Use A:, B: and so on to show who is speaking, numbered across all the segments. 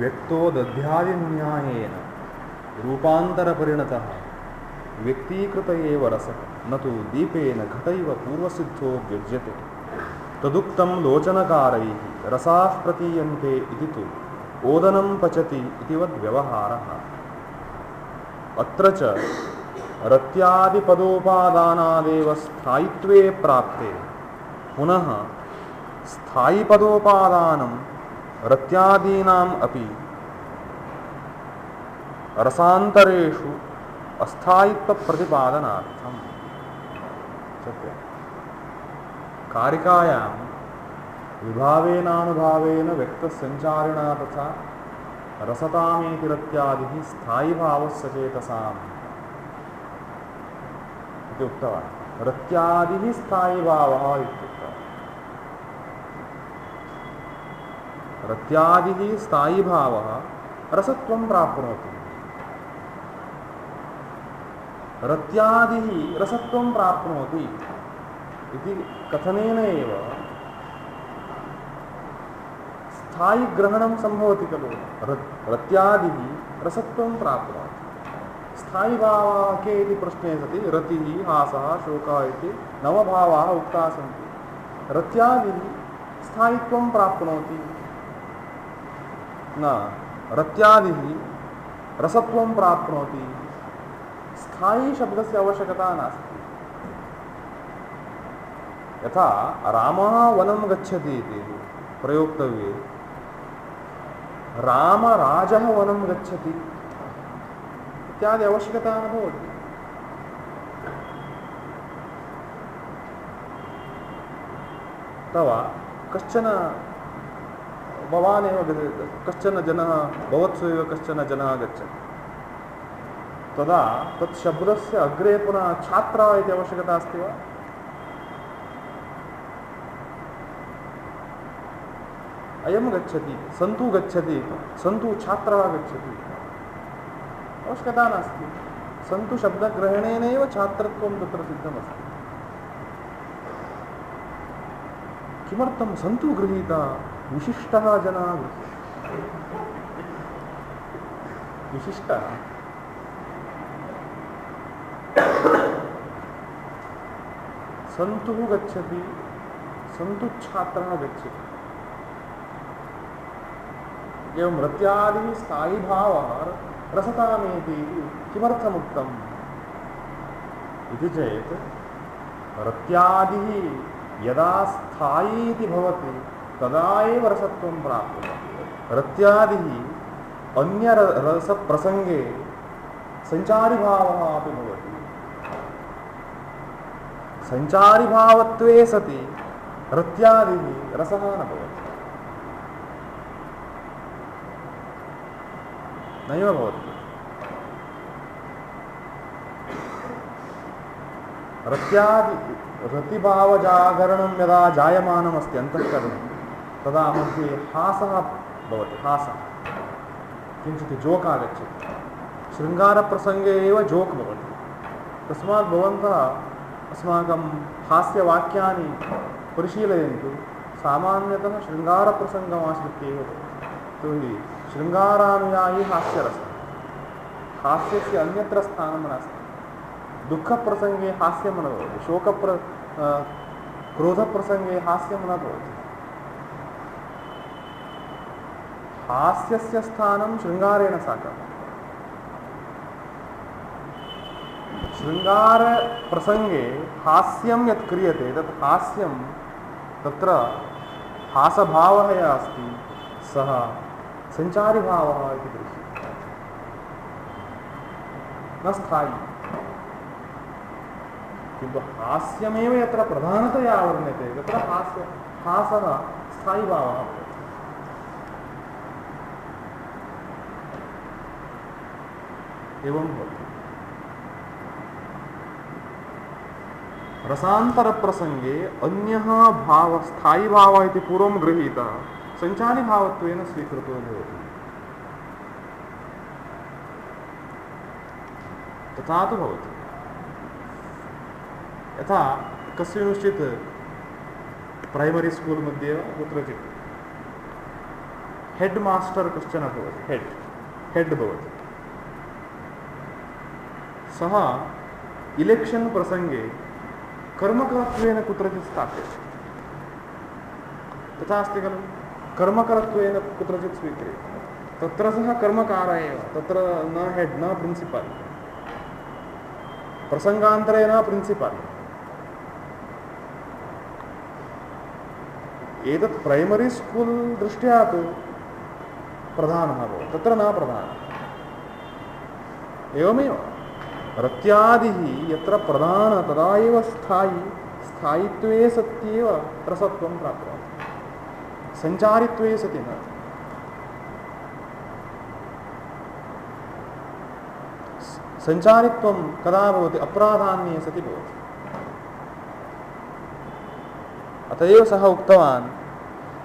A: व्यक्तोदध्यादिन्यायेन रूपान्तरपरिणतः व्यक्तीकृत एव रसः न तु दीपेन घटैव पूर्वसिद्धो व्यज्यते तदुक्तं लोचनकारैः रसाः प्रतीयन्ते इति तु ओदनं पचति इति वद्व्यवहारः। अत्र च रत्यादिपदोपादानादेव स्थायित्वे प्राप्ते पुनः स्थायिपदोपादानं रत्यादीनाम् अपि रसान्तरेषु अस्थायित्व प्रतिपादनार्थम। सत्य कारिकायां विभावेनानुभावेन व्यक्तसंचारिणा तथा रसतामेति रत्यादिः स्थायिभावस्य चेतसाम् इति उक्तवान्। रत्यादिः स्थायिभावः इत्युक्तवान्। रत्यादिः स्थायिभावः रसत्वं प्राप्नोति। रत्यादिः रसत्वं प्राप्नोति इति कथनेन एव स्थायिग्रहणं सम्भवति खलु। रत्यादिः रसत्वं प्राप्नोति। स्थायिभावाः के इति प्रश्ने सति रतिः हासः शोकः इति नवभावाः उक्ताः सन्ति। रत्यादिः स्थायित्वं प्राप्नोति न रत्यादिः रसत्वं प्राप्नोति। स्थायी शब्दस्य आवश्यकता नास्ति। यथा रामः वनं गच्छति इति प्रयोक्तव्ये रामराजः वनं गच्छति इत्यादि आवश्यकता न भवति। अथवा कश्चन भवानेव कश्चन जनः भवत्सु एव कश्चन जनः गच्छति तदा तत् शब्दस्य अग्रे पुनः छात्रः इति आवश्यकता अस्ति वा? अयं गच्छति सन्तु गच्छति सन्तु छात्रः गच्छति आवश्यकता नास्ति। सन्तु शब्दग्रहणेनैव छात्रत्वं तत्र सिद्धमस्ति। किमर्थं सन्तु गृहीता विशिष्टः जनः विशिष्टः सन्तुः गच्छति सन्तु छात्रः गच्छति। एवं रत्यादिः स्थायिभावः रसतामेति किमर्थमुक्तम् इति चेत् रत्यादिः यदा स्थायी इति भवति तदा एव रसत्वं प्राप्यते। रत्यादिः अन्यरसप्रसङ्गे सञ्चारिभावः अपि भवति। सञ्चारिभावत्वे सति रत्यादिः रसः न भवति। नैव भवति। रत्यादि रतिभावजागरणं यदा जायमानमस्ति अन्तःकरणे तदा मध्ये हासः भवति। हासः किञ्चित् जोक् आगच्छति। शृङ्गारप्रसङ्गे एव जोक् भवति। तस्मात् भवन्तः अस्माकं हास्यवाक्यानि परिशीलयन्तु। सामान्यतः शृङ्गारप्रसङ्गमाश्रित्य एव भवति। यतोहि शृङ्गारानुयायी हास्यरसः। हास्यस्य अन्यत्र स्थानं नास्ति। दुःखप्रसङ्गे हास्यं न भवति। क्रोधप्रसङ्गे हास्यं न भवति। हास्यस्य स्थानं शृङ्गारेण साकम्। शृङ्गारप्रसङ्गे हास्यं यत् क्रियते तत् हास्यं तत्र हासभावः यः अस्ति सः सञ्चारिभावः इति दृश्यते, न स्थायी। किन्तु हास्यमेव यत्र प्रधानतया वर्ण्यते तत्र हासः स्थायिभावः भवति। एवं भवति। रसान्तरप्रसङ्गे अन्यः भावः स्थायिभावः इति पूर्वं गृहीतः सञ्चारिभावत्वेन स्वीकृतो भवति। तथा तु भवति। यथा कस्मिंश्चित् प्रैमरी स्कूल् मध्ये वा कुत्रचित् हेड् मास्टर् कश्चन भवति, हेड् भवति। सः इलेक्शन् प्रसंगे कर्मकरत्वेन कुत्रचित् स्थाप्यते, तथा अस्ति खलु। कर्मकरत्वेन कुत्रचित् स्वीक्रियते, तत्र सः कर्मकारः एव, तत्र न हेड् न प्रिन्सिपल्, प्रसंगान्तरे न प्रिन्सिपल्। एतत् प्रैमरी स्कूल् दृष्ट्या तु प्रधानः भवति, तत्र न प्रधानः। एवमेव रत्यादिः यत्र प्रधान तदा एव स्थायित्वे सत्येव रसत्वं प्राप्नोति, सञ्चारित्वे सति न। सञ्चारित्वं कदा भवति? अप्राधान्ये सति भवति। अत एव सः उक्तवान्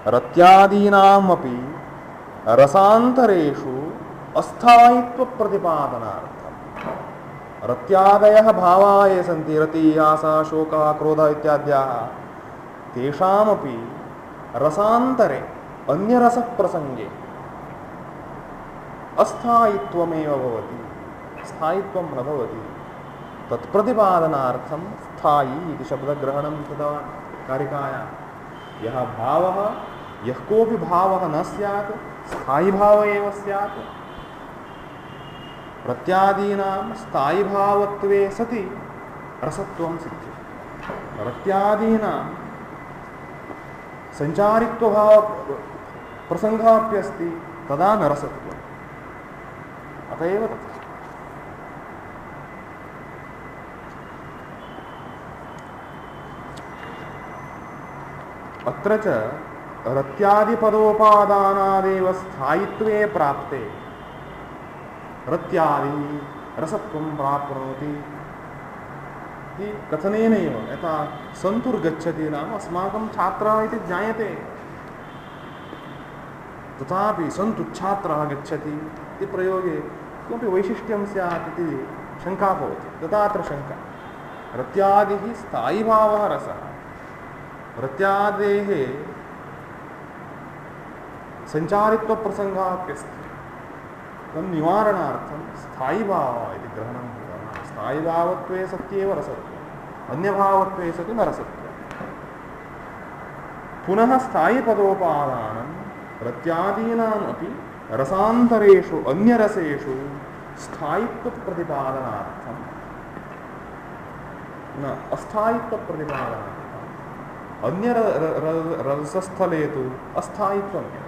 A: रत्यादीनामपि रसान्तरेषु अस्थायित्वप्रतिपादनार्थम्। रत्यादयः भावाः ये सन्ति, रतिः, आशा, शोकः, क्रोधः इत्याद्याः, तेषामपि रसान्तरे अन्यरसप्रसङ्गे अस्थायित्वमेव भवति, स्थायित्वं न भवति। तत्प्रतिपादनार्थं स्थायी इति शब्दग्रहणं कृतवान् कारिकायां। यः भावः, यः कोऽपि भावः न स्यात्, स्थायी भाव एव स्यात्। रत्यादीनां स्थायीभावत्वे सति रसत्वं सिद्ध्यति। रत्यादीनां सञ्चारित्वभाव प्रसङ्गाप्यस्ति, तदा न रसत्वम्। अत एव तथा। अत्र च रत्यादिपदोपादानादेव स्थायित्वे प्राप्ते रत्यादि रसत्वं प्राप्नोति इति कथनेनैव। यथा सन्तुर्गच्छति नाम अस्माकं छात्रः इति ज्ञायते, तथापि सन्तुच्छात्रः गच्छति इति प्रयोगे किमपि वैशिष्ट्यं स्यात् इति शङ्का भवति। तथा अत्र शङ्का। रत्यादिः स्थायीभावः रसः, रत्यादेः सञ्चारित्वप्रसङ्गाप्यस्ति, तन्निवारणार्थं स्थायीभावः इति ग्रहणं कृतवान्। स्थायीभावत्वे सत्येव रसत्वम्, अन्यभावत्वे सति न रसत्वम्। पुनः स्थायीपदोपादानं रत्यादीनामपि रसान्तरेषु अन्यरसेषु स्थायित्वप्रतिपादनार्थं न अस्थायित्वप्रतिपादनार्थम्। अन्यरसस्थले तु अस्थायित्वमेव।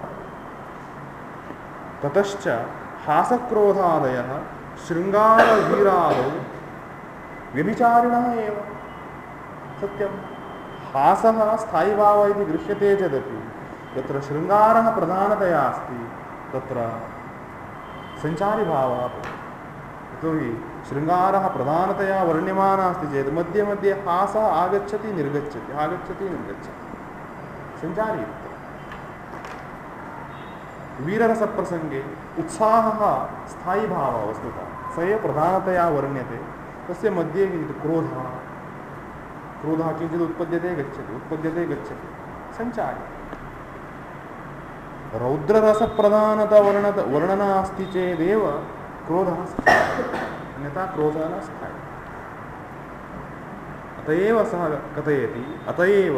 A: ततश्च हासक्रोधादयः शृङ्गारवीरादौ व्यभिचारिणः एव। सत्यं हासः स्थायीभावः इति दृश्यते चेदपि यत्र शृङ्गारः प्रधानतया अस्ति तत्र सञ्चारिभावः भवति। यतोहि शृङ्गारः प्रधानतया वर्ण्यमानः अस्ति चेत् मध्ये मध्ये हासः आगच्छति निर्गच्छति, आगच्छति निर्गच्छति, सञ्चारी। वीररसप्रसङ्गे उत्साहः स्थायीभावः वस्तुतः, स एव प्रधानतया वर्ण्यते। तस्य मध्ये किञ्चित् क्रोधः किञ्चित् उत्पद्यते गच्छति, सञ्चारी। रौद्ररसप्रधानता वर्णना अस्ति चेदेव क्रोधः स्थायी, अन्यथा क्रोधः न स्थायी। अत एव सः कथयति, अत एव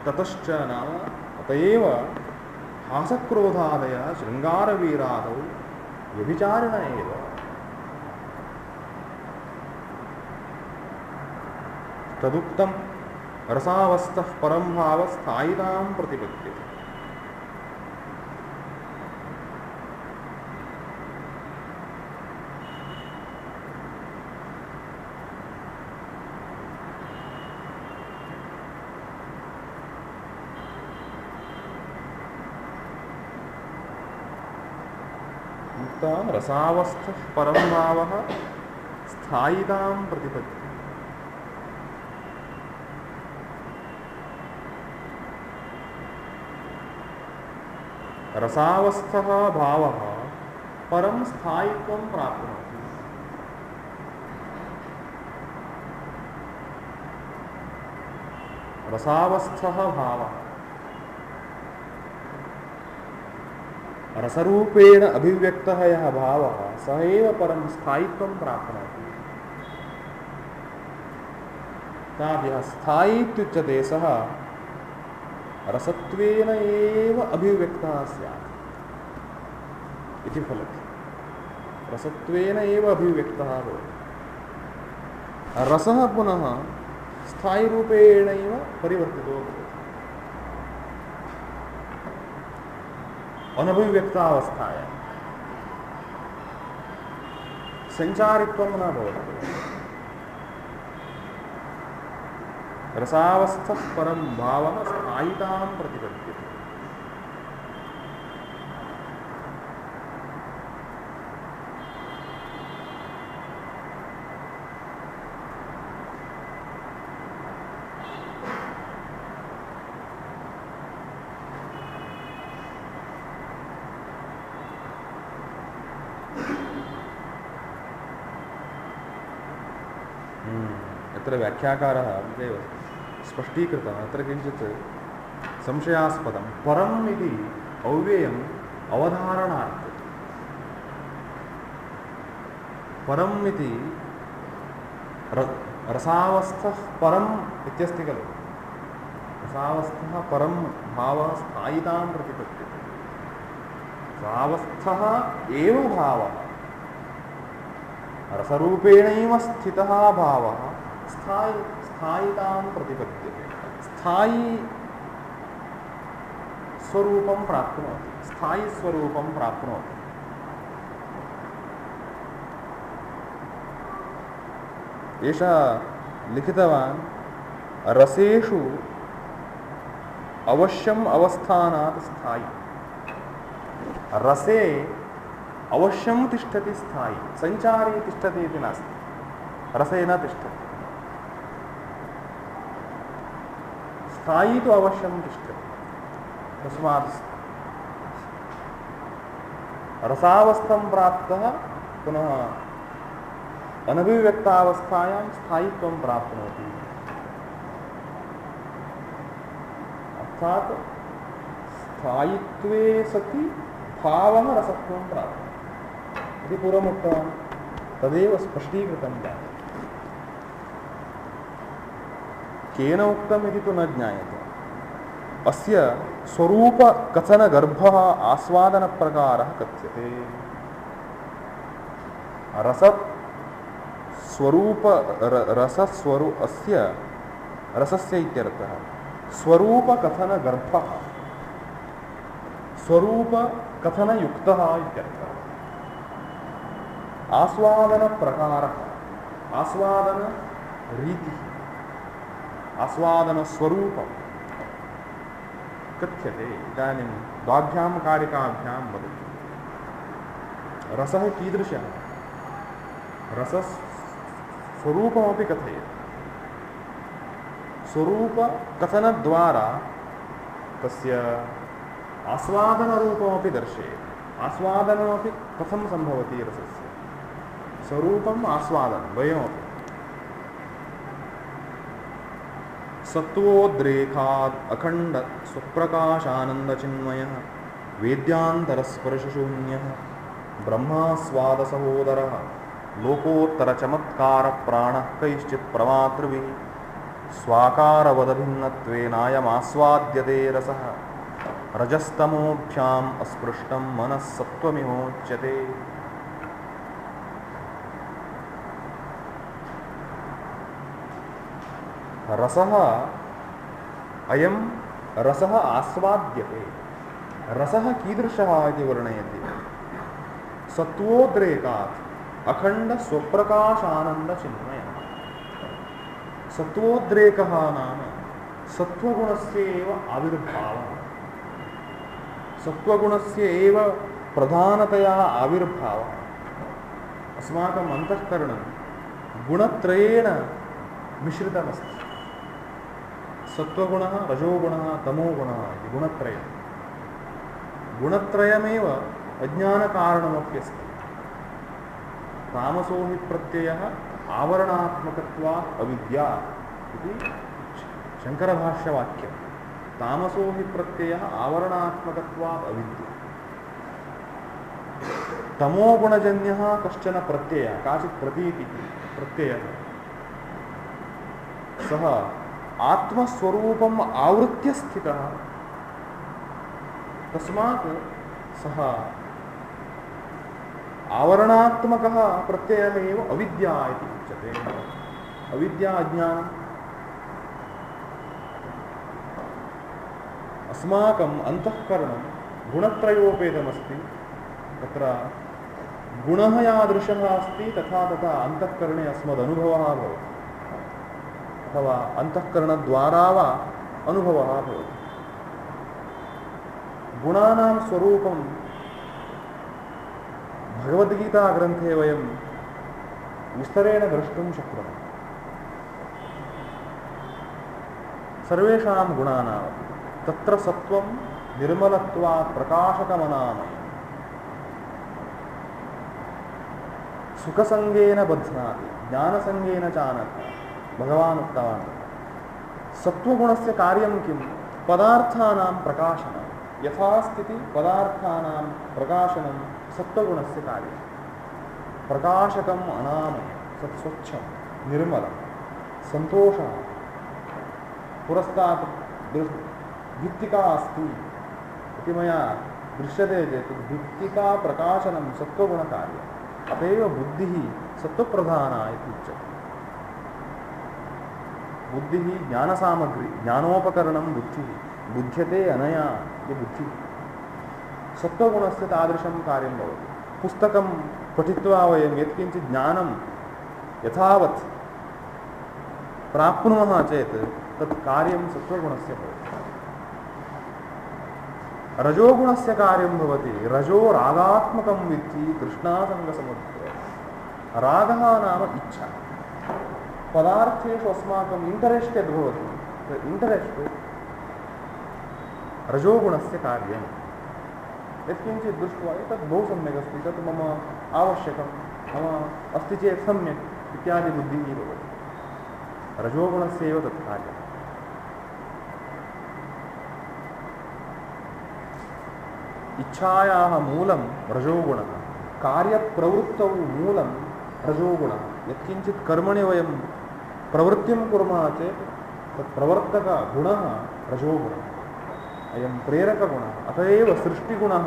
A: ततश्च नाम अत एव हासक्रोधादयः शृङ्गारवीरादौ व्यभिचारिण एव। तदुक्तं रसावस्थः परं भावः स्थायितां प्रतिपद्यते। रसावस्थः परं भावः स्थायितां प्रतिपद्यते। रसावस्थः भावः परं स्थायित्वं प्राप्नोति। रसावस्थः भावः रसरूपेण अभिव्यक्तः यः भावः स एव परं स्थायित्वं प्राप्नोति। यः स्थायी इत्युच्यते सः रसत्वेन एव अभिव्यक्तः स्यात् इति फलति। रसत्वेन एव अभिव्यक्तः भवति। रसः पुनः स्थायीरूपेणैव परिवर्तितो भवति। अनभिव्यक्तावस्थायां सञ्चारित्वं न भवति। रसावस्थः परं भावः स्थायितां प्रतिपद्यते। अत्र व्याख्याकारः एव स्पष्टीकृतः। अत्र किञ्चित् संशयास्पदं परम् इति अव्ययम् अवधारणार्थे। परम् इति रसावस्थः परम् इत्यस्ति खलु। रसावस्थः परं भावः स्थायितां प्रतिपद्यते। रसावस्थः एव भावः रसरूपेणैव स्थितः भावः स्थायितां प्रतिपद्यते। स्थायी स्वरूपं प्राप्नोति। स्थायी स्वरूपं प्राप्नोति। एषः लिखितवान् रसेषु अवश्यम् अवस्थानात् स्थायी। रसे अवश्यं तिष्ठति स्थायी। सञ्चारी तिष्ठति इति नास्ति। रसे न तिष्ठति। स्थायी तु अवश्यं तिष्ठति। तस्मात् रसावस्थं प्राप्तः पुनः अनभिव्यक्तावस्थायां स्थायित्वं प्राप्नोति। अर्थात् स्थायित्वे सति भावः रसत्वं प्राप्नोति इति पूर्वमुक्तवान्। तदेव स्पष्टीकृतं जातं। केन उक्तम् इति तु न ज्ञायते। अस्य स्वरूपकथनगर्भः आस्वादनप्रकारः कथ्यते। अस्य रसस्य इत्यर्थः स्वरूपकथनगर्भः स्वरूपकथनयुक्तः इत्यर्थः। आस्वादनप्रकारः आस्वादनरीतिः आस्वादनस्वरूपं कथ्यते। इदानीं द्वाभ्यां कारिकाभ्यां वदति। रसः कीदृशः? रसस्वरूपमपि कथयति। स्वरूपकथनद्वारा तस्य आस्वादनरूपमपि दर्शयति। आस्वादनमपि कथं सम्भवति रसस्य? स्वरूपम् आस्वादनं द्वयमपि। सत्त्वोद्रेकात् अखण्ड स्वप्रकाशानन्दचिन्मयः वेद्यान्तरस्पर्शशून्यः ब्रह्मास्वादसहोदरः लोकोत्तरचमत्कारप्राणः कैश्चित् प्रमातृभिः स्वाकारवदभिन्नत्वेनायमास्वाद्यते रसः रजस्तमोभ्याम् अस्पृष्टं मनः सत्त्वमिहोच्यते। रसः अयं रसः आस्वाद्यते। रसः कीदृशः इति वर्णयति। सत्त्वोद्रेकात् अखण्ड स्वप्रकाशानन्दचिन्मयः। सत्त्वोद्रेकः नाम सत्त्वगुणस्य एव आविर्भावः। सत्त्वगुणस्य एव प्रधानतया आविर्भावः। अस्माकम् अन्तःकरणं गुणत्रयेण मिश्रितमस्ति। सत्त्वगुणः रजोगुणः तमोगुणः इति गुणत्रयं। गुणत्रयमेव अज्ञानकारणमप्यस्ति। तामसो हि प्रत्ययः आवरणात्मकत्वात् अविद्या इति शङ्करभाष्यवाक्यं तामसो हि प्रत्ययः आवरणात्मकत्वात् अविद्या तमोगुणजन्यः कश्चन प्रत्ययः काचित् प्रतीतिः प्रत्ययः सः आत्मस्वरूपम् आवृत्य स्थितः तस्मात् सः आवरणात्मकः प्रत्ययः एव अविद्या इति उच्यते। अविद्या अज्ञानम् अस्माकम् अन्तःकरणं गुणत्रयोपेतमस्ति। तत्र गुणः यादृशः अस्ति तथा तथा अन्तःकरणे अस्मदनुभवः भवति अथवा अन्तःकरणद्वारा वा अनुभवः भवति। गुणानां स्वरूपं भगवद्गीताग्रन्थे वयं विस्तरेण द्रष्टुं शक्नुमः। सर्वेषां गुणानां तत्र सत्त्वं निर्मलत्वात् प्रकाशकमनामयम् सुखसंगेन बध्नाति ज्ञानसंगेन चानघ भगवान् उक्तवान्। सत्त्वगुणस्य कार्यं किं? पदार्थानां प्रकाशनं। यथा स्थिति पदार्थानां प्रकाशनं सत्त्वगुणस्य कार्यं। प्रकाशकम् अनामयं सत्स्वच्छं निर्मलं सन्तोषः। पुरस्तात् भित्तिका अस्ति इति मया दृश्यते चेत् भित्तिका प्रकाशनं सत्त्वगुणकार्यम्। अत एव बुद्धिः सत्त्वप्रधाना इति उच्यते। बुद्धिः ज्ञानसामग्री ज्ञानोपकरणं बुद्धिः बुध्यते अनया ये बुद्धिः। सत्त्वगुणस्य तादृशं कार्यं भवति। पुस्तकं पठित्वा वयं यत्किञ्चित् ज्ञानं यथावत् प्राप्नुमः चेत् तत् कार्यं सत्त्वगुणस्य भवति। रजोगुणस्य कार्यं भवति रजो रागात्मकं विद्धि तृष्णासङ्गसमुद्भवः। रागः नाम इच्छा। पदार्थेषु अस्माकम् इण्टरेस्ट् यद्भवति इण्टरेस्ट् रजोगुणस्य कार्यं। यत्किञ्चित् दृष्ट्वा एतत् बहु सम्यक् अस्ति तत् मम आवश्यकं मम अस्ति चेत् सम्यक् इत्यादि बुद्धिः भवति। रजोगुणस्य एव तत् कार्यम्। इच्छायाः मूलं रजोगुणः। कार्यप्रवृत्तौ मूलं रजोगुणः। यत्किञ्चित् कर्मणि वयं प्रवृत्तिं कुर्मः चेत् तत् प्रवर्तकगुणः रजोगुणः। अयं प्रेरकगुणः। अत एव सृष्टिगुणः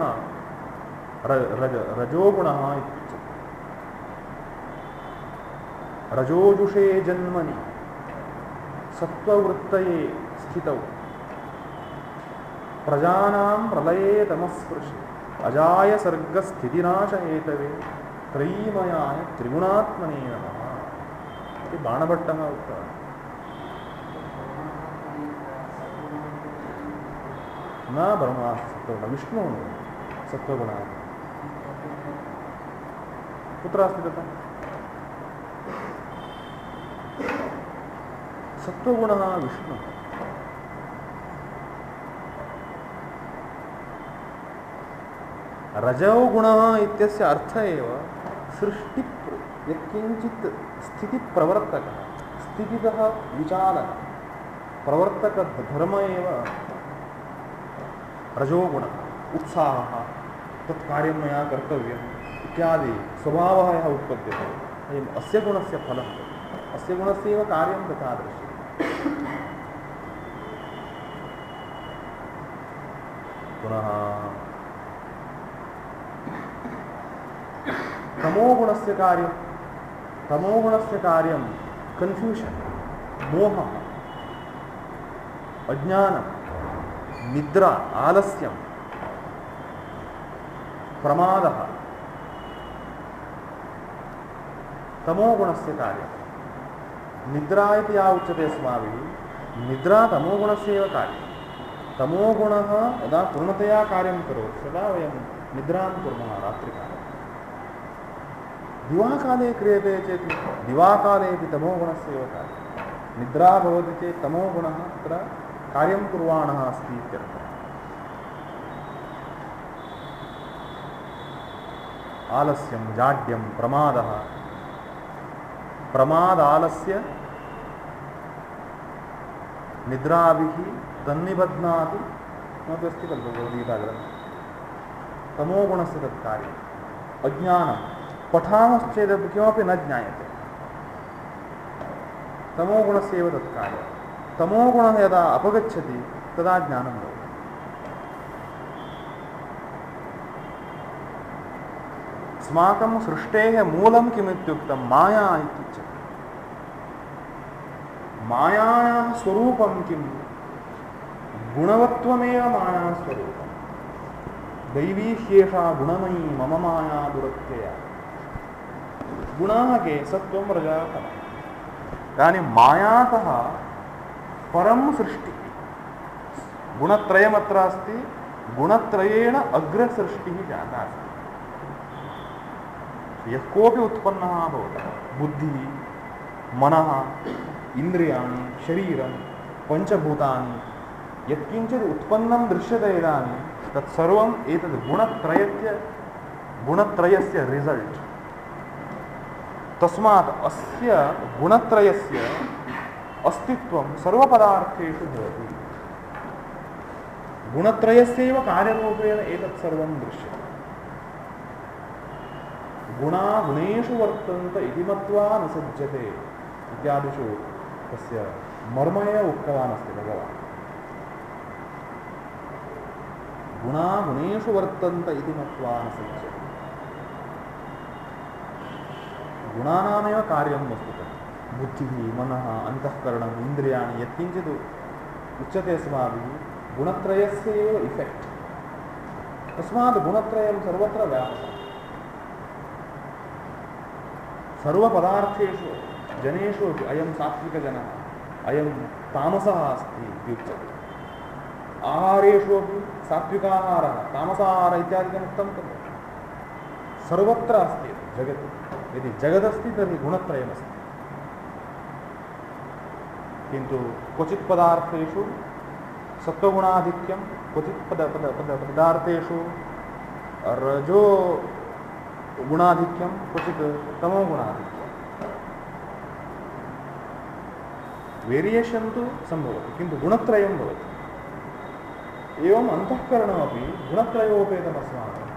A: रजोगुणः इत्युच्यते। रजोजुषे जन्मनि सत्त्ववृत्तये स्थितौ प्रजानां प्रलये तमस्पृशे अजाय सर्गस्थितिनाश हेतवे त्रयीमयाय त्रिगुणात्मने नमः इति बाणभट्टः उक्तवान्। न ब्रह्मा सत्त्वगुणः विष्णुः सत्त्वगुणः। कुत्र अस्ति तथा? सत्त्वगुणः विष्णुः। रजोगुणः इत्यस्य अर्थः एव सृष्टि यत्किञ्चित् स्थितिप्रवर्तकः स्थितितः विचालकः प्रवर्तकधर्म एव रजोगुणः। उत्साहः तत्कार्यं मया कर्तव्यम् इत्यादि स्वभावः यः उत्पद्यते अयम् अस्य गुणस्य फलं। अस्य गुणस्य एव कार्यं तथा दृश्यते। पुनः तमोगुणस्य कार्यं कन्फ्यूषन् मोहः अज्ञानं निद्रा आलस्यं प्रमादः तमोगुणस्य कार्यं। निद्रा इति या उच्यते अस्माभिः निद्रा तमोगुणस्य एव कार्यं। तमोगुणः यदा पूर्णतया कार्यं करोति तदा वयं निद्रां कुर्मः रात्रिकाले। दिवाकाले क्रियते चेत् दिवाकालेपि तमोगुणस्य एव कार्यं। निद्रा भवति चेत् तमोगुणः तत्र कार्यं कुर्वाणः अस्ति इत्यर्थः। आलस्यं जाड्यं प्रमादः प्रमादालस्य निद्राभिः तन्निबध्नाति किमपि अस्ति खलु भगवद्गीताग्रन्थे तमोगुणस्य तत्कार्यम् अज्ञानं पठामश्चेदपि किमपि न ज्ञायते तमोगुणस्यैव तत्कार्यम् तमोगुणः यदा अपगच्छति तदा ज्ञानं भवति अस्माकं सृष्टेः मूलं किमित्युक्तं माया इत्युच्यते मायायाः स्वरूपं किं गुणवत्वमेव मायास्वरूपं दैवी ह्येषा गुणमयी मम माया दुरत्यया गुणाः के सत्त्वं रजः तमः इदानीं मायातः परं सृष्टिः गुणत्रयमत्र अस्ति गुणत्रयेण अग्रसृष्टिः जाता अस्ति यः कोऽपि उत्पन्नः भवतः बुद्धिः मनः इन्द्रियाणि शरीरं पञ्चभूतानि यत्किञ्चित् उत्पन्नं दृश्यते इदानीं तत्सर्वम् एतद् गुणत्रयस्य रिजल्ट् तस्मात् अस्य गुणत्रयस्य अस्तित्वं सर्वपदार्थेषु भवति गुणत्रयस्यैव कार्यरूपेण एतत् सर्वं दृश्यते गुणा गुणेषु वर्तन्त इति मत्वा न सज्जते इत्यादिषु तस्य मर्म एव उक्तवान् अस्ति भगवान् गुणा गुणेषु वर्तन्त इति मत्वा न सज्जते गुणानामेव कार्यं वस्तुतः बुद्धिः मनः अन्तःकरणम् इन्द्रियाणि यत्किञ्चित् उच्यते अस्माभिः गुणत्रयस्य एव इफेक्ट् तस्मात् गुणत्रयं सर्वत्र व्यापकम् सर्वपदार्थेषु जनेषु अयं सात्विकजनः अयं तामसः अस्ति इत्युच्यते आहारेषु अपि सात्विकाहारः तामसाहारः इत्यादिकम् उक्तं खलु सर्वत्र अस्ति जगति यदि जगदस्ति तर्हि गुणत्रयमस्ति किन्तु क्वचित् पदार्थेषु सत्त्वगुणाधिक्यं क्वचित् पदार्थेषु रजो गुणाधिक्यं क्वचित् तमोगुणाधिक्यं वेरियेशन् तु सम्भवति किन्तु गुणत्रयं भवति एवम् अन्तःकरणमपि गुणत्रयोपेतमस्माकं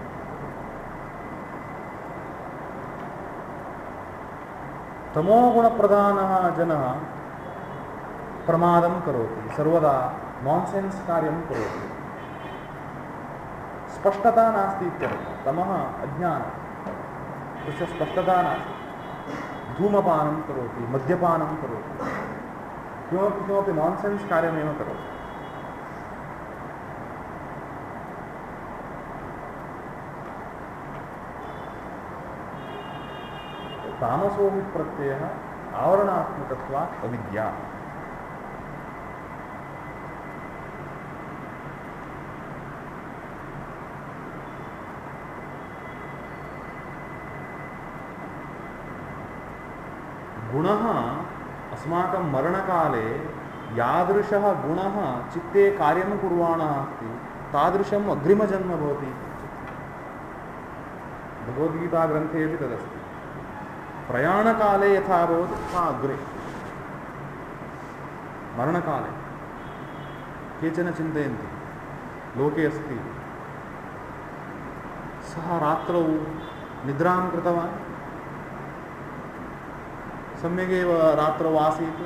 A: तमोगुणप्रधानः जनः प्रमादं करोति सर्वदा नान्सेन्स् कार्यं करोति स्पष्टता नास्ति इत्यर्थः तमः अज्ञानं तस्य स्पष्टता नास्ति धूमपानं करोति मद्यपानं करोति किमपि नान्सेन्स् कार्यमेव करोति तामसो हि प्रत्ययः आवरणात्मकत्वात् अविद्या गुणः अस्माकं मरणकाले यादृशः गुणः चित्ते कार्यं कुर्वाणः अस्ति तादृशम् अग्रिमजन्म भवति भगवद्गीताग्रन्थेपि तदस्ति प्रयाणकाले यथा भवति तथा अग्रे मरणकाले केचन चिन्तयन्ति लोके अस्ति सः रात्रौ निद्रां कृतवान् सम्यगेव रात्रौ आसीत्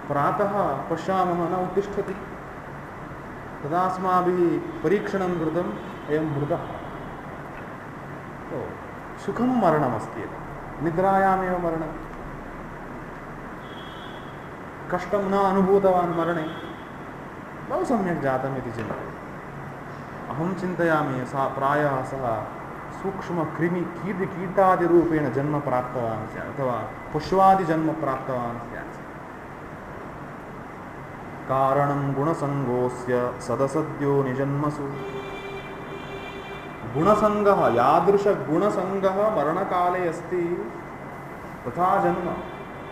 A: प्रातः पश्यामः न उत्तिष्ठति तदा अस्माभिः परीक्षणं कृतम् अयं मृतः सुखं मरणमस्ति निद्रायामेव मरणं कष्टं न अनुभूतवान् मरणे बहु सम्यक् जातम् इति चिन्तयति अहं चिन्तयामि सा प्रायः सः सूक्ष्मकृमिकीटादिरूपेण जन्म प्राप्तवान् स्यात् अथवा पुष्वादिजन्म प्राप्तवान् स्यात् कारणं गुणसङ्गोऽस्य सदसद्यो निजन्मसु गुणसङ्गः यादृशगुणसङ्गः मरणकाले अस्ति तथा जन्म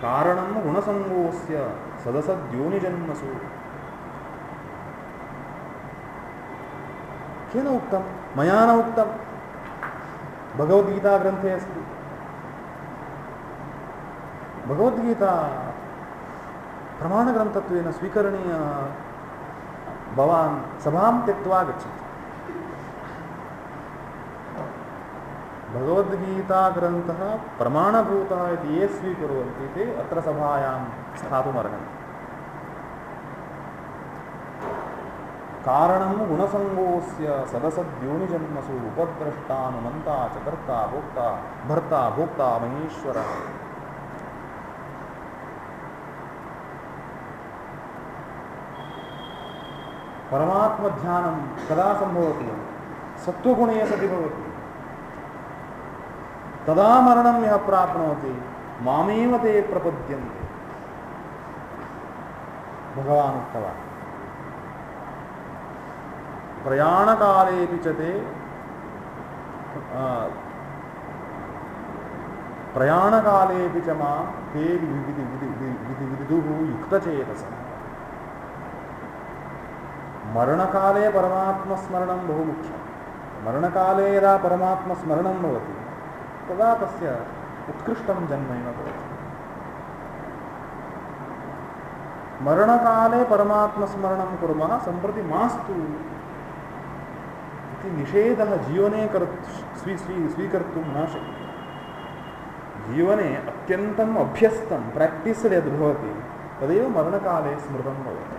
A: कारणं गुणसङ्गोऽस्य सदसद्यो निजन्मसु केन उक्तं मया न उक्तं भगवद्गीता ग्रन्थे अस्ति भगवद्गीता प्रमाणग्रन्थत्वेन स्वीकरणीयः भवान् सभां त्यक्त्वा गच्छति। भगवद्गीताग्रन्थः प्रमाणभूतः इति ये स्वीकुर्वन्ति ते अत्र सभायां स्थातुमर्हन्ति। कारणं गुणसङ्गोऽस्य सदसद्योनिजन्मसु उपद्रष्टानुमन्ता च कर्ता भोक्ता भर्ता भोक्ता महेश्वरः। परमात्मध्यानं कदा सम्भवति? सत्त्वगुणे सति भवति। तदा मरणं यः प्राप्नोति मामेव ते प्रपद्यन्ते। भगवान् उक्तवान् प्रयाणकालेऽपि च ते प्रयाणकालेऽपि च मां ते विदुः युक्तचेतसः। मरणकाले परमात्मस्मरणं बहु मुख्यं। मरणकाले यदा परमात्मस्मरणं भवति तदा तस्य उत्कृष्टं जन्मैव भवति। मरणकाले परमात्मस्मरणं कुर्मः सम्प्रति मास्तु इति निषेधः जीवने स्वीकर्तुं न शक्यते। जीवने अत्यन्तम् अभ्यस्तं प्राक्टिस्ड् यद् भवति तदेव मरणकाले स्मृतं भवति।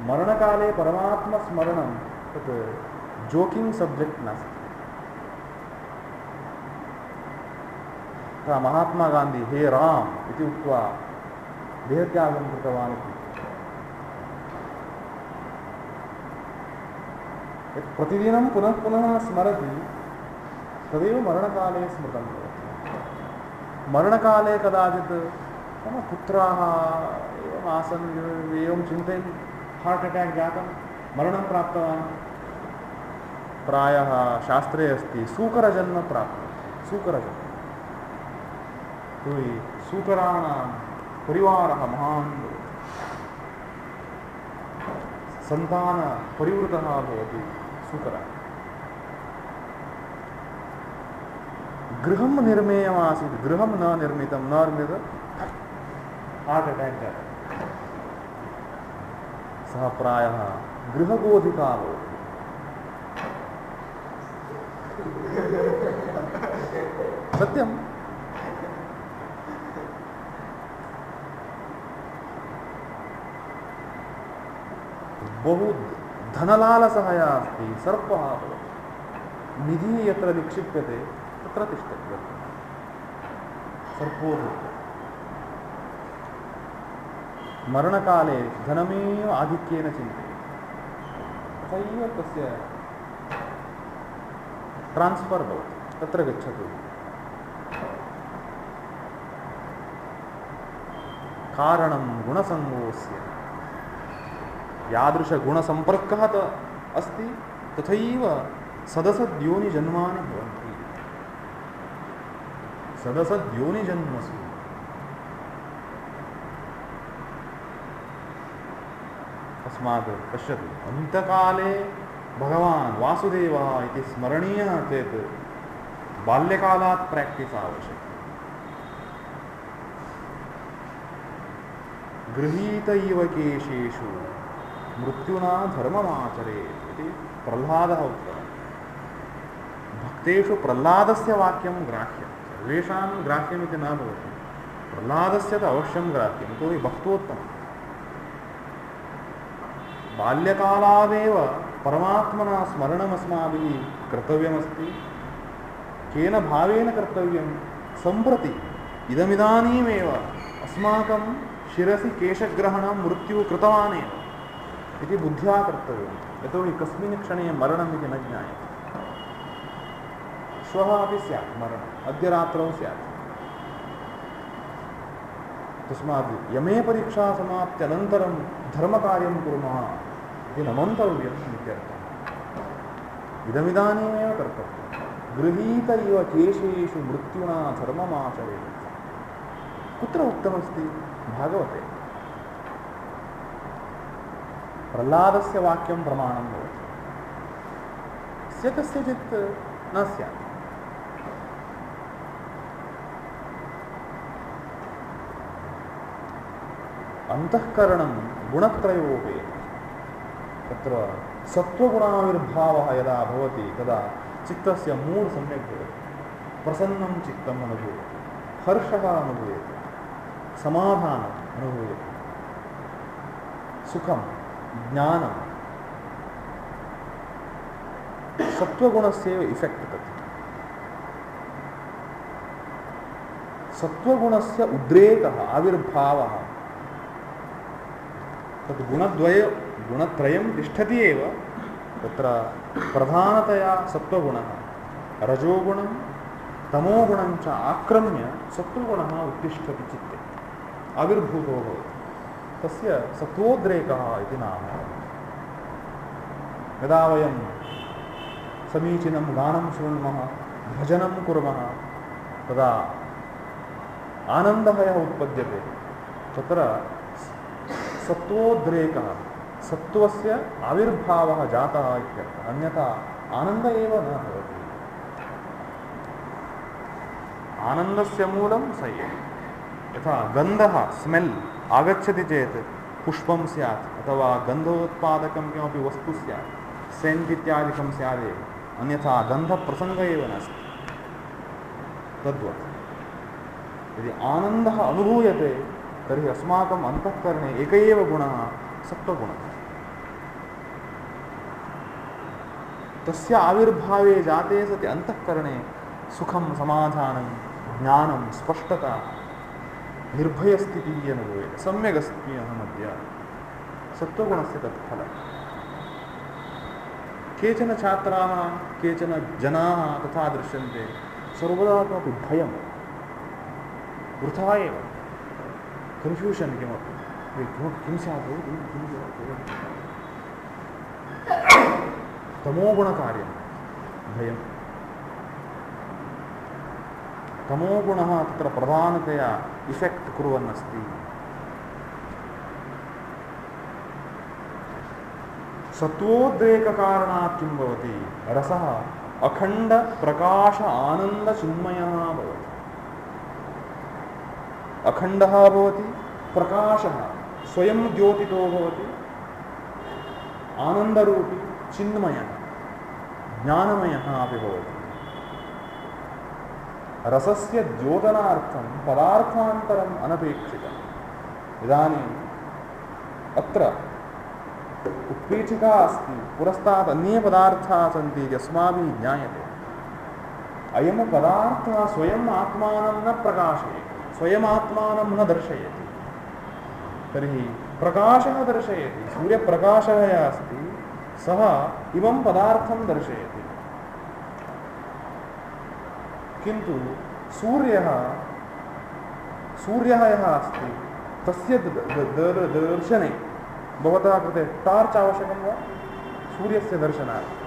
A: मरणकाले परमात्मस्मरणं तत् जोकिङ्ग् सब्जेक्ट् नास्ति। महात्मा गान्धी हे राम इति उक्त्वा देहत्यागं कृतवान् इति। यत् प्रतिदिनं पुनः पुनः स्मरति तदेव मरणकाले स्मृतं भवति। मरणकाले कदाचित् मम पुत्राः एवम् आसन्, एवं चिन्तयन् हार्ट् अट्याक् जातं, मरणं प्राप्तवान्। प्रायः शास्त्रे अस्ति सूकरजन्म प्राप्नोति। सूकरजन्म सूकराणां परिवारः महान् भवति, सन्तानपरिवृतः भवति सूकरः। गृहं निर्मेयमासीत्, गृहं न निर्मितं, हार्ट् अट्याक् जातं। सः प्रायः गृहगोधिका भवति। सत्यं बहु धनलालसः यः अस्ति सर्पः भवति। निधिः यत्र निक्षिप्यते तत्र तिष्ठति सर्पो भवति। मरणकाले धनमेव आधिक्येन चिन्तयति, तथैव तस्य ट्रान्स्फर् भवति, तत्र गच्छतु। कारणं गुणसङ्गोऽस्य, यादृशगुणसम्पर्कः अस्ति तथैव सदसद्योनिजन्मानि भवन्ति। सदसद्योनिजन्मसु तस्मात् पश्यतु, अन्तकाले भगवान् वासुदेवः इति स्मरणीयः चेत् बाल्यकालात् प्राक्टिस् आवश्यकम्। गृहीत इव केशेषु मृत्युना धर्ममाचरेत् इति प्रह्लादः उक्तवान्। भक्तेषु प्रह्लादस्य वाक्यं ग्राह्यं, सर्वेषां ग्राह्यमिति न भवति। प्रह्लादस्य तु अवश्यं ग्राह्यं, यतोहि भक्तोत्तमः। बाल्यकालादेव परमात्मना स्मरणमस्माभिः कर्तव्यमस्ति। केन भावेन कर्तव्यं? सम्प्रति इदमिदानीमेव अस्माकं शिरसि केशग्रहणं मृत्युः कृतवानेव इति बुद्ध्या कर्तव्यं। यतोहि कस्मिन् क्षणे मरणम् इति न ज्ञायते। श्वः अपि स्यात् मरणम्, अद्य रात्रौ स्यात्। तस्मात् यमे परीक्षा समाप्त्यनन्तरं धर्मकार्यं कुर्मः इति न मन्तव्यम् इत्यर्थः। इदमिदानीमेव कर्तव्यं। गृहीत इव केशेषु मृत्युना धर्ममाचरेत्। कुत्र उक्तमस्ति? भागवते। प्रह्लादस्य वाक्यं प्रमाणं भवति, यस्य कस्यचित् न स्यात्। अंतःकरणं गुणत्रयोपेति तत्र सत्त्वगुणाविर्भावः यदा भवति तदा चित्तस्य मूड् सम्यक् भवति, प्रसन्नं चित्तम् अनुभूयते, हर्षः अनुभूयते, समाधानम् अनुभूयते, सुखं ज्ञानं सत्त्वगुणस्यैव इफेक्ट् तत्। सत्त्वगुणस्य उद्रेकः आविर्भावः तद् गुणत्रयं तिष्ठति एव। तत्र प्रधानतया सत्त्वगुणः, रजोगुणं तमोगुणं च आक्रम्य सत्त्वगुणः उत्तिष्ठति चित्ते, आविर्भूतो भवति, तस्य सत्त्वोद्रेकः इति नाम। यदा वयं समीचीनं गानं शृण्मः, भजनं कुर्मः, तदा आनन्दः यः उत्पद्यते तत्र सत्त्वोद्रेकः, सत्त्वस्य आविर्भावः जातः इत्यर्थः, अन्यथा आनन्दः एव न भवति। आनन्दस्य मूलं स एव। यथा गन्धः स्मेल् आगच्छति चेत् पुष्पं स्यात् अथवा गन्धोत्पादकं किमपि वस्तु स्यात्, सेण्ट् इत्यादिकं स्यादेव, अन्यथा गन्धप्रसङ्गः एव नास्ति। तद्वत् यदि आनन्दः अनुभूयते तर्हि अस्माकम् अन्तःकरणे एक एव गुणः सत्त्वगुणः। तस्य आविर्भावे जाते सति अन्तःकरणे सुखं, समाधानं, ज्ञानं, स्पष्टता, निर्भयस्थितिः अनुभूयते। सम्यगस्मि अहमद्य, सत्त्वगुणस्य तत् फलम्। केचन छात्राः, केचन जनाः तथा दृश्यन्ते, सर्वदा किमपि भयं, वृथा एव कन्फ्यूषन्, किमपि किं स्यात्, तमोगुणकार्यं भयं। तमोगुणः तत्र प्रधानतया इफेक्ट् कुर्वन् अस्ति। सत्त्वोद्रेककारणात् किं भवति? रसः अखण्ड प्रकाश आनन्दचिन्मयः भवति। अखण्डः भवति, प्रकाशः स्वयं द्योतितो भवति, आनन्दरूपी चिन्मयः ज्ञानमयः अपि भवति। रसस्य द्योतनार्थं पदार्थान्तरम् अनपेक्षितम्। इदानीम् अत्र उत्पीठिका अस्ति, पुरस्तात् अन्ये पदार्थाः सन्ति इति अस्माभिः ज्ञायते। अयं पदार्थः स्वयम् आत्मानं न प्रकाशयति, स्वयम् आत्मानं न दर्शयति, तर्हि प्रकाशः दर्शयति। सूर्यप्रकाशः यः अस्ति सः इमं पदार्थं दर्शयति, किन्तु सूर्यः यः अस्ति तस्य दर्शने भवतः कृते टार्च् आवश्यकं वा? सूर्यस्य दर्शनार्थं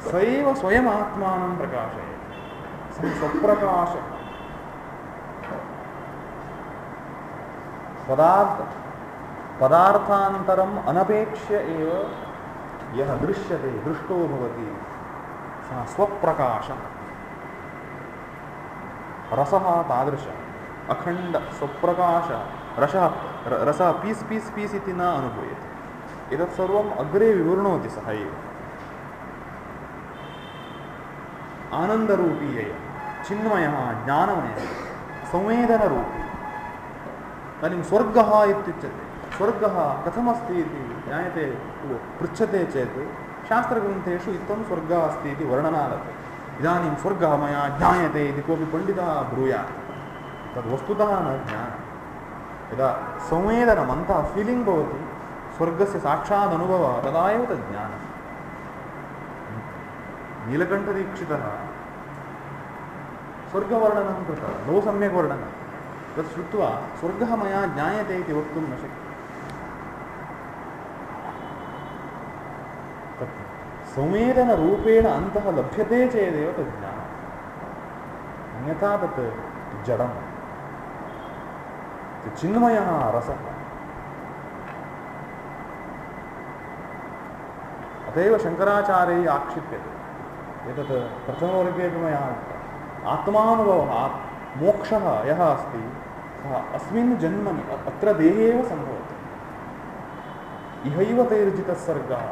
A: स एव स्वयम् आत्मानं प्रकाशयति, स्वप्रकाशः। पदार्थान्तरम् अनपेक्ष्य एव यः दृश्यते, दृष्टो भवति, सः स्वप्रकाशः। रसः तादृशः अखण्ड स्वप्रकाशः। रसः पीस् इति न अनुभूयते। एतत् सर्वम् अग्रे विवृणोति सः एव। आनन्दरूपी एव, चिन्मयः, ज्ञानमयः, संवेदनरूपी। इदानीं स्वर्गः इत्युच्यते। स्वर्गः कथमस्ति इति ज्ञायते, पृच्छते चेत् शास्त्रग्रन्थेषु इत्थं स्वर्गः अस्ति इति वर्णनादते। इदानीं स्वर्गः मया ज्ञायते इति कोऽपि पण्डितः ब्रूयात्, तद् वस्तुतः न ज्ञानं। यदा संवेदनम्, अन्तः फीलिङ्ग् भवति स्वर्गस्य साक्षात् अनुभवः, तदा एव तद् ज्ञानं। नीलकण्ठदीक्षितः स्वर्गवर्णनं कृतवान्, बहु सम्यक् वर्णनं। तत् श्रुत्वा स्वर्गः मया ज्ञायते इति वक्तुं न शक्यते। तत् संवेदनरूपेण अन्तः लभ्यते चेदेव तद् ज्ञानम्, अन्यथा तत् जडम्। चिन्मयः रसः। अत एव शङ्कराचार्यैः आक्षिप्यते, एतत् प्रथमवर्गेपि मया उक्तम्, आत्मानुभवः, मोक्षः यः अस्ति अस्मिन् जन्मनि अत्र देहे एव सम्भवति। इहैव तैर्जितः सर्गः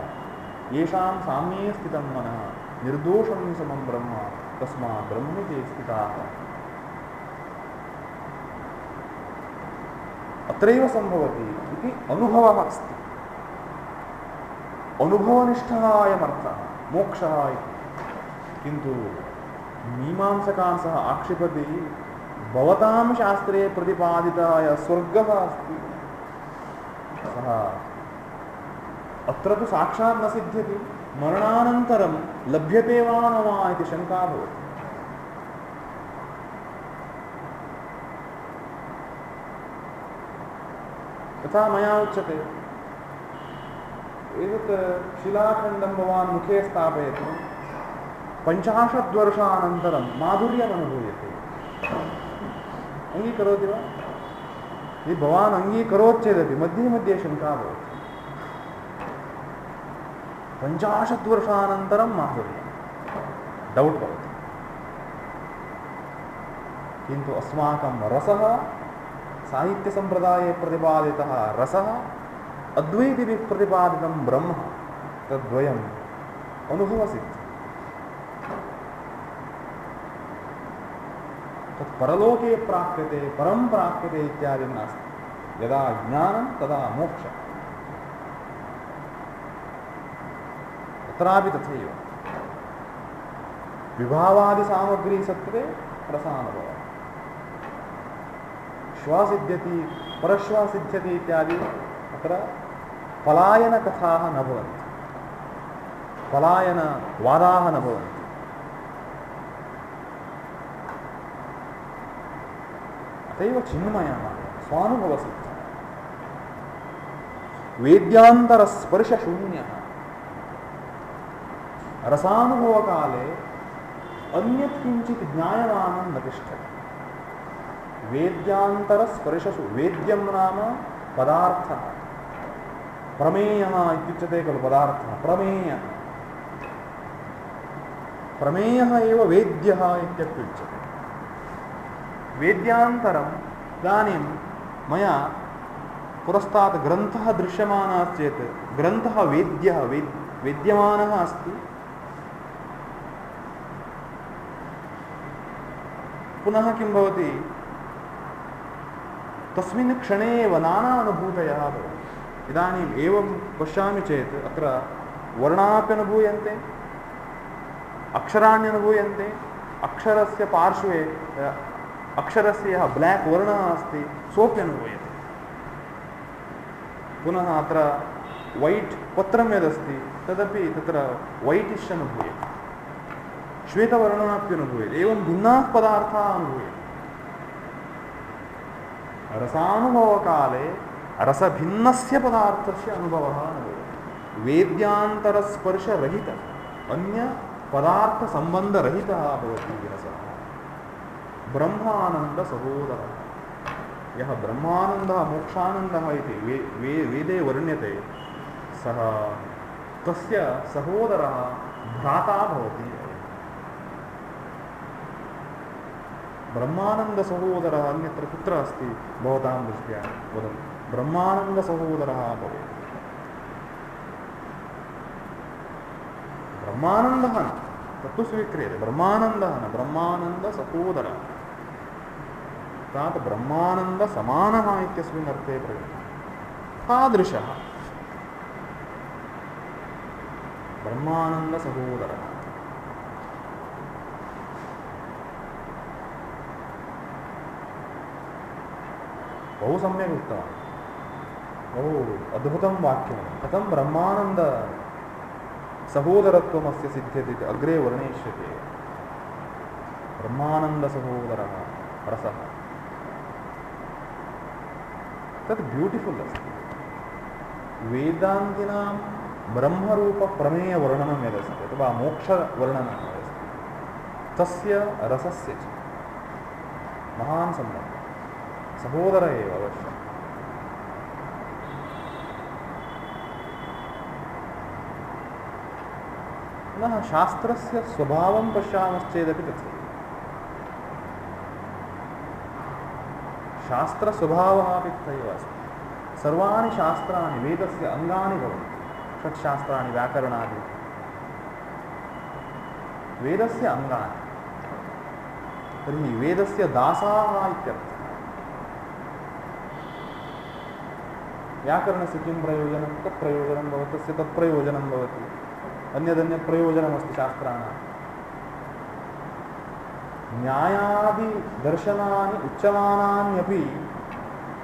A: येषां साम्ये स्थितं मनः निर्दोषं समं ब्रह्म तस्मात् ब्रह्मणि ते स्थिताः। अत्रैव सम्भवति इति अनुभवः अस्ति। अनुभवनिष्ठः अयमर्थः मोक्षः इति। किन्तु मीमांसकान् सः आक्षिपति भवतां शास्त्रे प्रतिपादितः स्वर्गः अस्ति सः अत्र तु साक्षात् न सिद्ध्यति, मरणानन्तरं लभ्यते वा न वा इति शङ्का भवति। तथा मया उच्यते एतत् शिलाखण्डं भवान् मुखे स्थापयतु 50 वर्षानन्तरं माधुर्यम् अनुभूयते। अङ्गीकरोति वा? यदि भवान् अङ्गीकरोति चेदपि मध्ये मध्ये शङ्का भवति। 50 वर्षानन्तरं माधुर्यं डौट् भवति। किन्तु अस्माकं रसः साहित्यसम्प्रदाये प्रतिपादितः रसः अद्वैतिभिः प्रतिपादितं ब्रह्म तद्वयम् अनुभवसिद्धि। तत् परलोके प्राप्यते परं प्राप्यते इत्यादि नास्ति। यदा ज्ञानं तदा मोक्षः। तत्रापि तथैव विभावादिसामग्री सत्त्वे रसानुभवः। श्वा सिद्ध्यति परश्वा सिद्ध्यति इत्यादि अत्र पलायनकथाः न भवन्ति, पलायनवादाः न भवन्ति। अतएव चिन्मयः स्वानुभवसिद्धः वेद्यान्तरस्पर्शशून्यः। रसानुभवकाले अन्यत् किञ्चित् ज्ञायमानं न तिष्ठति। वेद्यान्तरस्पर्शसु वेद्यं नाम पदार्थः, प्रमेयः इत्युच्यते खलु पदार्थः। प्रमेयः एव वेद्यः इत्यप्युच्यते। वेद्यान्तरम् इदानीं मया पुरस्तात् ग्रन्थः दृश्यमानः चेत् ग्रन्थः वेद्यः वेद्यमानः अस्ति। पुनः किं भवति तस्मिन् क्षणे एव नाना अनुभूतयः भवन्ति। इदानीम् एवं पश्यामि चेत् अत्र वर्णाप्यनुभूयन्ते, अक्षराण्यनुभूयन्ते। अक्षरस्य पार्श्वे अक्षरस्य यः ब्लैक् वर्णः अस्ति सोऽप्यनुभूयते। पुनः अत्र वैट् पत्रं यदस्ति तदपि तत्र वैटिश् अनुभूयते, श्वेतवर्णमप्यनुभूयते। एवं भिन्नाः पदार्थाः अनुभूयन्ते। रसानुभवकाले रसभिन्नस्य पदार्थस्य अनुभवः अनुभूयते। वेद्यान्तरस्पर्शरहितः अन्य पदार्थसम्बन्धरहितः भवति रसः। ब्रह्मानन्दसहोदरः यः ब्रह्मानन्दः मोक्षानन्दः इति वेदे वर्ण्यते सः तस्य सहोदरः भ्राता भवति। ब्रह्मानन्दसहोदरः अन्यत्र कुत्र अस्ति भवतां दृष्ट्या वदन्तु। ब्रह्मानन्दसहोदरः भवेत्। ब्रह्मानन्दः न तत्तु स्वीक्रियते, ब्रह्मानन्दः न ब्रह्मानन्दसहोदरः। अर्थात् ब्रह्मानन्दसमानः इत्यस्मिन् अर्थे प्रयुक्तः। तादृशः ब्रह्मानन्दसहोदरः। बहु सम्यक् उक्तवान्, बहु अद्भुतं वाक्यं। कथं ब्रह्मानन्द सहोदरत्वमस्य सिद्ध्यति इति अग्रे वर्णयिष्यते। ब्रह्मानन्दसहोदरः रसः तत् ब्यूटिफुल् अस्ति। वेदान्तिनां ब्रह्मरूपप्रमेयवर्णनं यदस्ति अथवा मोक्षवर्णनं यदस्ति तस्य रसस्य च महान् सम्बन्धः। सहोदर एव अवश्यम्। पुनः शास्त्रस्य स्वभावं पश्यामश्चेदपि तथैव। शास्त्रस्वभावः अपि तथैव अस्ति। सर्वाणि शास्त्राणि वेदस्य अङ्गानि भवन्ति। षट्शास्त्राणि व्याकरणादि वेदस्य अङ्गानि। तर्हि वेदस्य दासाः इत्यर्थः। व्याकरणस्य किं प्रयोजनं, तत् प्रयोजनं भवति, तस्य तत् प्रयोजनं भवति, अन्यदन्यत् प्रयोजनमस्ति शास्त्राणां। न्यायादिदर्शनानि उच्यमानान्यपि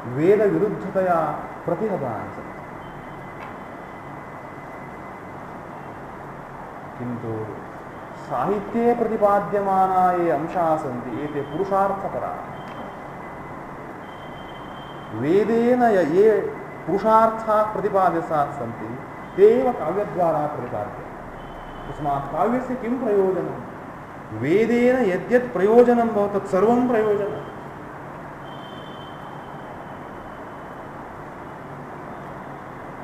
A: वेदविरुद्धतया प्रतिहतानि सन्ति। किन्तु साहित्ये प्रतिपाद्यमाना ये अंशाः सन्ति एते पुरुषार्थपराः। वेदेन ये पुरुषार्थाः प्रतिपाद्यताः सन्ति ते एव काव्यद्वारा प्रतिपाद्यन्ते। तस्मात् काव्यस्य किं प्रयोजनं? वेदेन यद्यत् प्रयोजनं भवति तत् सर्वं प्रयोजनं।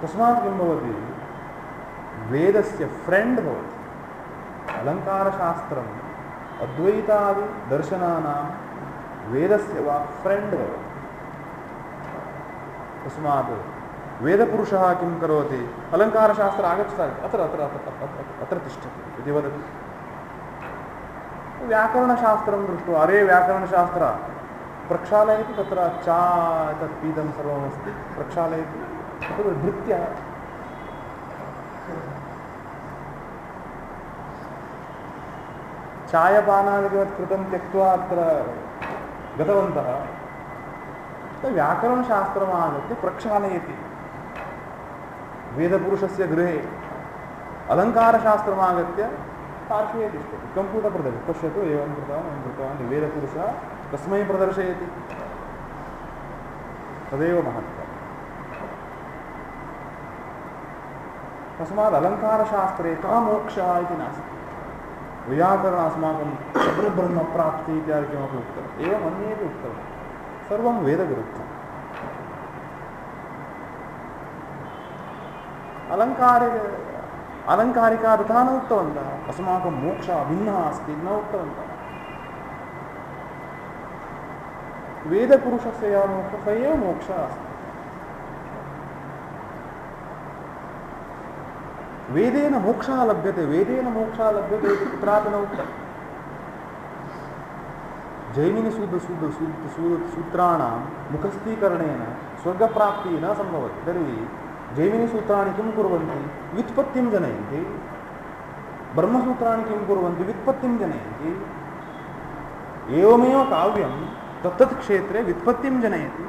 A: तस्मात् किं भवति? वेदस्य फ्रेंड भवति। अलङ्कारशास्त्रम् अद्वैतादिदर्शनानां वेदस्य वा फ्रेंड भवति। तस्मात् वेदपुरुषः किं करोति? अलङ्कारशास्त्र आगच्छति, अत्र तिष्ठति इति वदति। व्याकरणशास्त्रं दृष्ट्वा अरे व्याकरणशास्त्र प्रक्षालयति, तत्र चा तत् पीतं सर्वमस्ति, प्रक्षालयति, तत्र धृत्य चायपानादिवत् कृतं त्यक्त्वा अत्र गतवन्तः। व्याकरणशास्त्रमागत्य प्रक्षालयति वेदपुरुषस्य गृहे। अलङ्कारशास्त्रमागत्य पार्श्वे तिष्ठति, कम्प्यूटर् प्रदर्शयति, पश्यतु एवं कृतवान् वेदपुरुषः तस्मै प्रदर्शयति। तदेव महत्त्वम्। तस्मात् अलङ्कारशास्त्रे कः मोक्षः इति नास्ति। वैयाकरण अस्माकं ब्रह्मप्राप्ति इत्यादि किमपि उक्तम्, एवम् अन्येपि उक्तम्, सर्वं वेदविरुद्धम्। अलङ्कारिका तथा न उक्तवन्तः, अस्माकं मोक्षः भिन्नः अस्ति न उक्तवन्तः। वेदपुरुषस्य यः मोक्षः स एव मोक्षः अस्ति। वेदेन मोक्षः लभ्यते, वेदेन मोक्षः लभ्यते इति कुत्रापि न उक्तम्। जैमिनिसूत्राणां मुखस्थीकरणेन स्वर्गप्राप्तिः न सम्भवति। तर्हि जैमिनिसूत्राणि किं कुर्वन्ति? व्युत्पत्तिं जनयन्ति। ब्रह्मसूत्राणि किं कुर्वन्ति? व्युत्पत्तिं जनयन्ति। एवमेव काव्यं तत्तत् क्षेत्रे व्युत्पत्तिं जनयति।